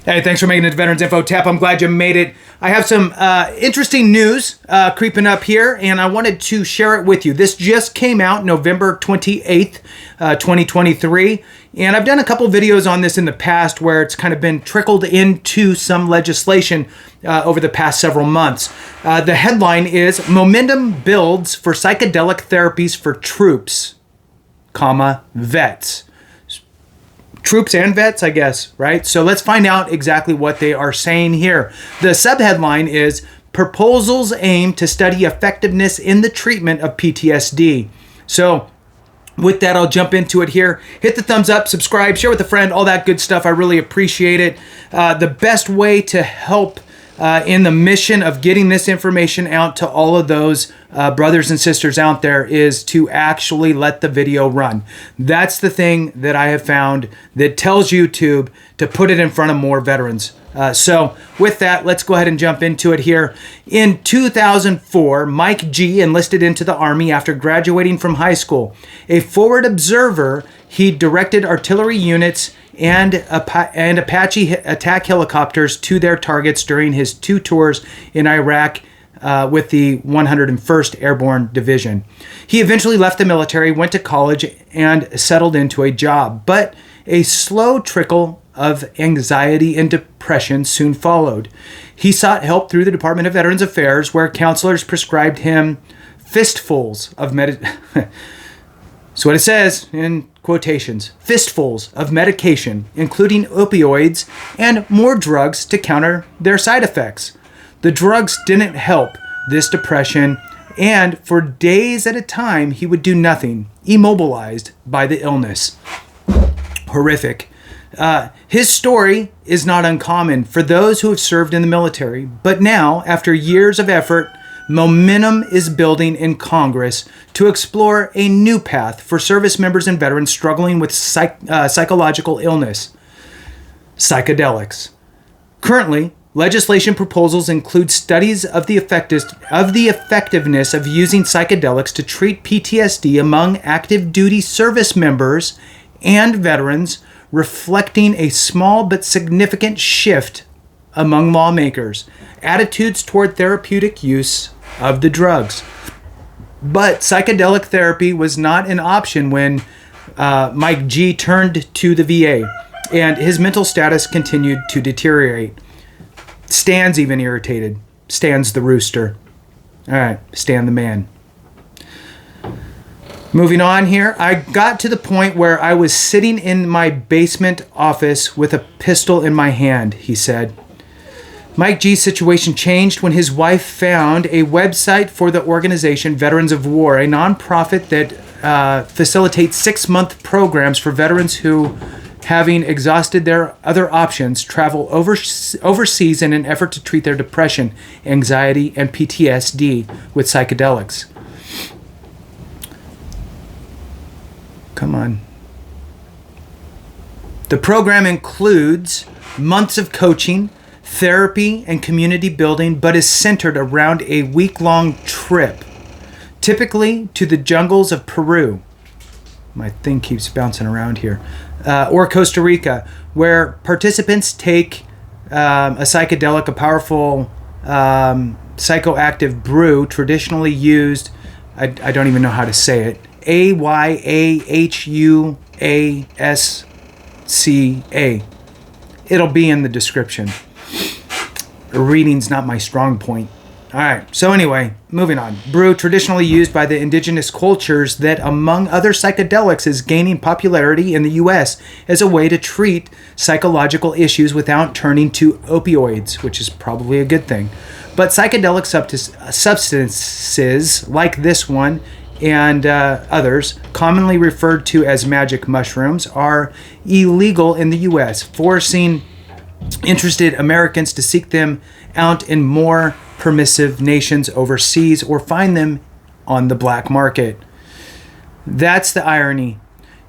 Hey, thanks for making it to Veterans Info Tap. I'm glad you made it. I have some interesting news creeping up here, and I wanted to share it with you. This just came out November 28th, 2023, and I've done a couple videos on this in the past where it's kind of been trickled into some legislation over the past several months. The headline is, Momentum Builds for Psychedelic Therapies for Troops, Vets. Troops and vets, I guess, right? So let's find out exactly what they are saying here. The subheadline is, Proposals Aim to Study Effectiveness in the Treatment of PTSD. So with that, I'll jump into it here. Hit the thumbs up, subscribe, share with a friend, all that good stuff. I really appreciate it. The best way to help in the mission of getting this information out to all of those brothers and sisters out there is to actually let the video run. That's the thing that I have found that tells YouTube to put it in front of more veterans. So with that, let's go ahead and jump into it here. In 2004, Mike G enlisted into the Army after graduating from high school. A forward observer, he directed artillery units and Apache attack helicopters to their targets during his 2 tours in Iraq with the 101st Airborne Division. He eventually left the military, went to college, and settled into a job. But a slow trickle of anxiety and depression soon followed. He sought help through the Department of Veterans Affairs, where counselors prescribed him fistfuls of That's what it says in quotations. Fistfuls of medication, including opioids and more drugs to counter their side effects. The drugs didn't help this depression, and for days at a time, he would do nothing, immobilized by the illness. Horrific. His story is not uncommon for those who have served in the military, but now, after years of effort, momentum is building in Congress to explore a new path for service members and veterans struggling with psychological illness, psychedelics. Currently, legislation proposals include studies of the effectiveness of using psychedelics to treat PTSD among active duty service members and veterans, reflecting a small but significant shift among lawmakers' attitudes toward therapeutic use of the drugs. But psychedelic therapy was not an option when Mike G turned to the VA, and his mental status continued to deteriorate. Stan's even irritated. Stan's the rooster. All right, Stan the man. Moving on here, I got to the point where I was sitting in my basement office with a pistol in my hand, he said. Mike G's situation changed when his wife found a website for the organization Veterans of War, a nonprofit that facilitates 6-month programs for veterans who, having exhausted their other options, travel overseas in an effort to treat their depression, anxiety, and PTSD with psychedelics. Come on. The program includes months of coaching, therapy, and community building, but is centered around a week-long trip, typically to the jungles of Peru. My thing keeps bouncing around here. Or Costa Rica, where participants take a psychedelic, a powerful psychoactive brew traditionally used, I don't even know how to say it, Ayahuasca. It'll be in the description. Reading's not my strong point. All right, so anyway, moving on. Brew, traditionally used by the indigenous cultures that, among other psychedelics, is gaining popularity in the U.S. as a way to treat psychological issues without turning to opioids, which is probably a good thing. But psychedelic substances like this one and others, commonly referred to as magic mushrooms, are illegal in the U.S., forcing interested Americans to seek them out in more permissive nations overseas or find them on the black market. That's the irony.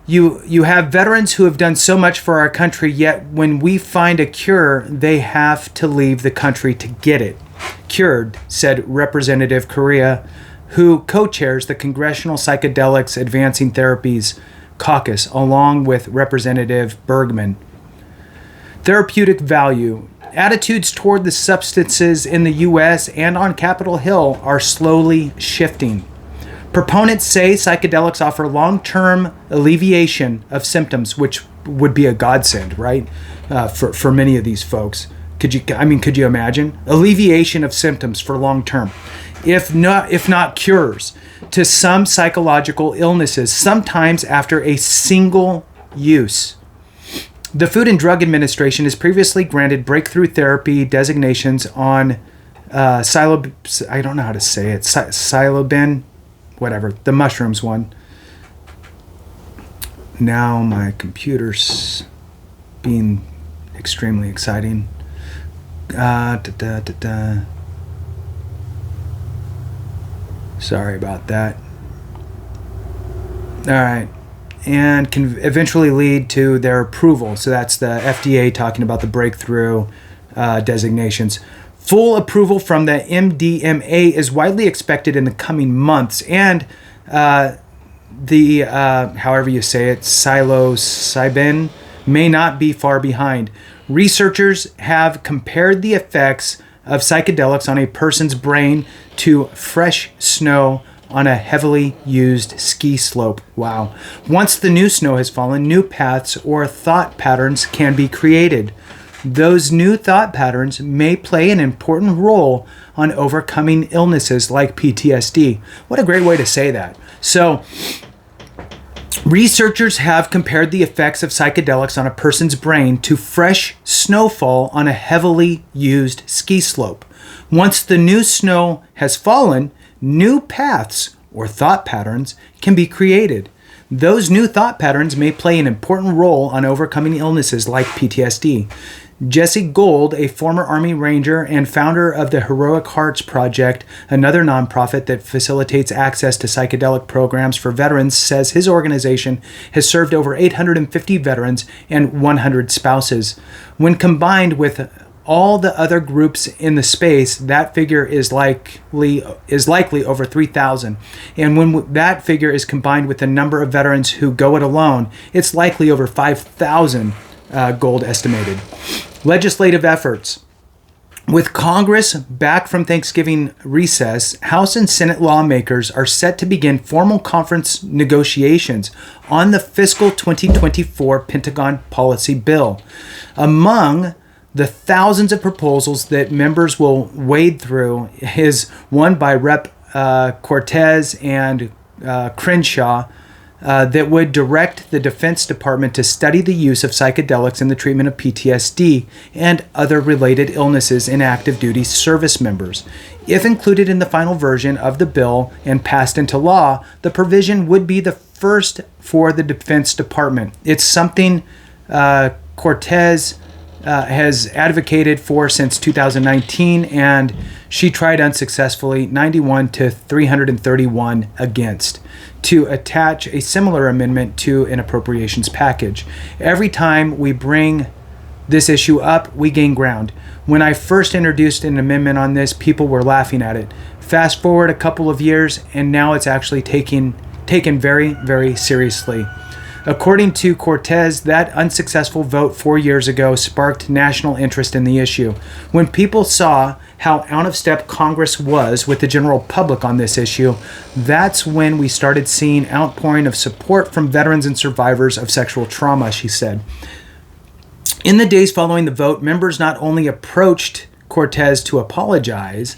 You have veterans who have done so much for our country, yet when we find a cure, they have to leave the country to get it cured, said Representative Correa, who co-chairs the Congressional Psychedelics Advancing Therapies Caucus, along with Representative Bergman. Therapeutic value. Attitudes toward the substances in the U.S. and on Capitol Hill are slowly shifting. Proponents say psychedelics offer long-term alleviation of symptoms, which would be a godsend, right? For many of these folks. Could you imagine? Alleviation of symptoms for long-term. If not cures to some psychological illnesses, sometimes after a single use. The Food and Drug Administration has previously granted breakthrough therapy designations on I don't know how to say it, psilocybin, whatever, the mushrooms one. Now my computer's being extremely exciting. Sorry about that. All right. And can eventually lead to their approval. So that's the FDA talking about the breakthrough designations. Full approval from the MDMA is widely expected in the coming months. And however you say it, psilocybin, may not be far behind. Researchers have compared the effects of psychedelics on a person's brain to fresh snow on a heavily used ski slope. Wow. Once the new snow has fallen, new paths or thought patterns can be created. Those new thought patterns may play an important role on overcoming illnesses like PTSD. What a great way to say that. So, researchers have compared the effects of psychedelics on a person's brain to fresh snowfall on a heavily used ski slope. Once the new snow has fallen, new paths or thought patterns can be created. Those new thought patterns may play an important role on overcoming illnesses like PTSD. Jesse Gold, a former Army Ranger and founder of the Heroic Hearts Project, another nonprofit that facilitates access to psychedelic programs for veterans, says his organization has served over 850 veterans and 100 spouses. When combined with all the other groups in the space, that figure is likely over 3,000. And when that figure is combined with the number of veterans who go it alone, it's likely over 5,000, Gold estimated. Legislative efforts. With Congress back from Thanksgiving recess, House and Senate lawmakers are set to begin formal conference negotiations on the fiscal 2024 Pentagon policy bill. Among the thousands of proposals that members will wade through is one by Rep. Cortez and Crenshaw that would direct the Defense Department to study the use of psychedelics in the treatment of PTSD and other related illnesses in active duty service members. If included in the final version of the bill and passed into law, the provision would be the first for the Defense Department. It's something Cortez has advocated for since 2019, and she tried unsuccessfully, 91 to 331 against, to attach a similar amendment to an appropriations package. Every time we bring this issue up, we gain ground. When I first introduced an amendment on this, people were laughing at it. Fast forward a couple of years, and now it's actually taken very, very seriously. According to Cortez, that unsuccessful vote 4 years ago sparked national interest in the issue. When people saw how out of step Congress was with the general public on this issue, that's when we started seeing outpouring of support from veterans and survivors of sexual trauma, she said. In the days following the vote, members not only approached Cortez to apologize,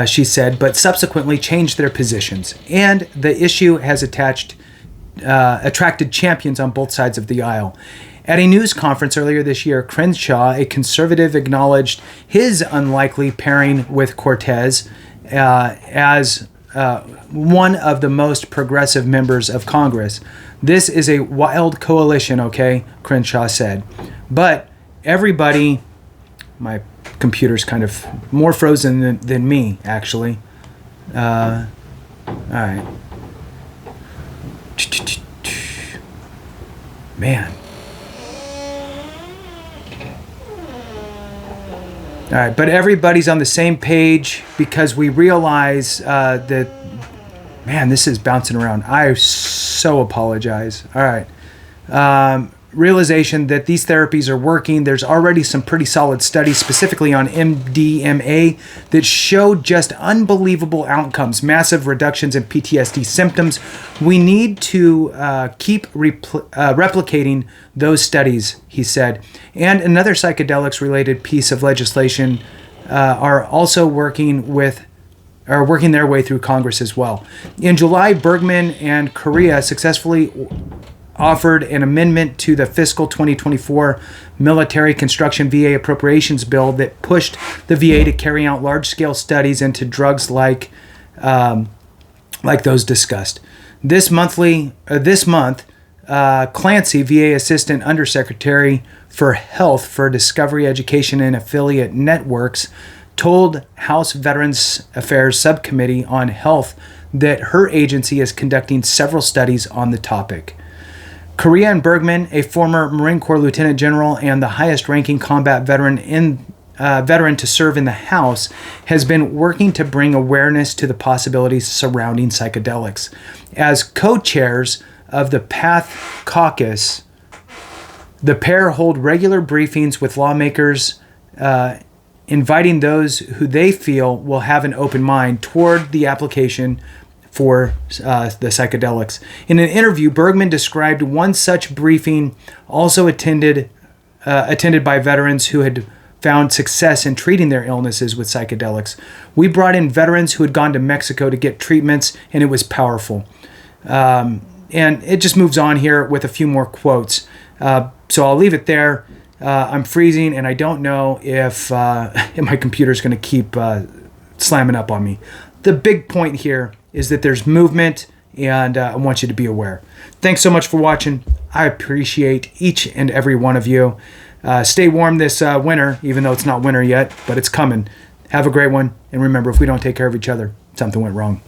she said, but subsequently changed their positions. And the issue has attracted champions on both sides of the aisle. At a news conference earlier this year, Crenshaw, a conservative, acknowledged his unlikely pairing with Cortez as one of the most progressive members of Congress. This is a wild coalition, okay, Crenshaw said. But everybody, my computer's kind of more frozen than me, actually. All right. Man. All right, but everybody's on the same page because we realize that, man, this is bouncing around. I so apologize. All right. realization that these therapies are working. There's already some pretty solid studies, specifically on MDMA, that showed just unbelievable outcomes, massive reductions in PTSD symptoms. We need to keep replicating those studies, he said. And another psychedelics-related piece of legislation are also working their way through Congress as well. In July, Bergman and Correa successfully offered an amendment to the fiscal 2024 military construction VA appropriations bill that pushed the VA to carry out large-scale studies into drugs like those discussed. This month, Clancy, VA Assistant Undersecretary for Health for Discovery Education and Affiliate Networks, told House Veterans Affairs Subcommittee on Health that her agency is conducting several studies on the topic. Correa and Bergman, a former Marine Corps Lieutenant General and the highest-ranking combat veteran to serve in the House, has been working to bring awareness to the possibilities surrounding psychedelics. As co-chairs of the PATH caucus, the pair hold regular briefings with lawmakers, inviting those who they feel will have an open mind toward the application for the psychedelics. In an interview, Bergman described one such briefing also attended by veterans who had found success in treating their illnesses with psychedelics. We brought in veterans who had gone to Mexico to get treatments, and it was powerful. And it just moves on here with a few more quotes. So I'll leave it there. I'm freezing, and I don't know if my computer's going to keep slamming up on me. The big point here is that there's movement, and I want you to be aware. Thanks so much for watching. I appreciate each and every one of you. Stay warm this winter, even though it's not winter yet, but it's coming. Have a great one, and remember, if we don't take care of each other, something went wrong.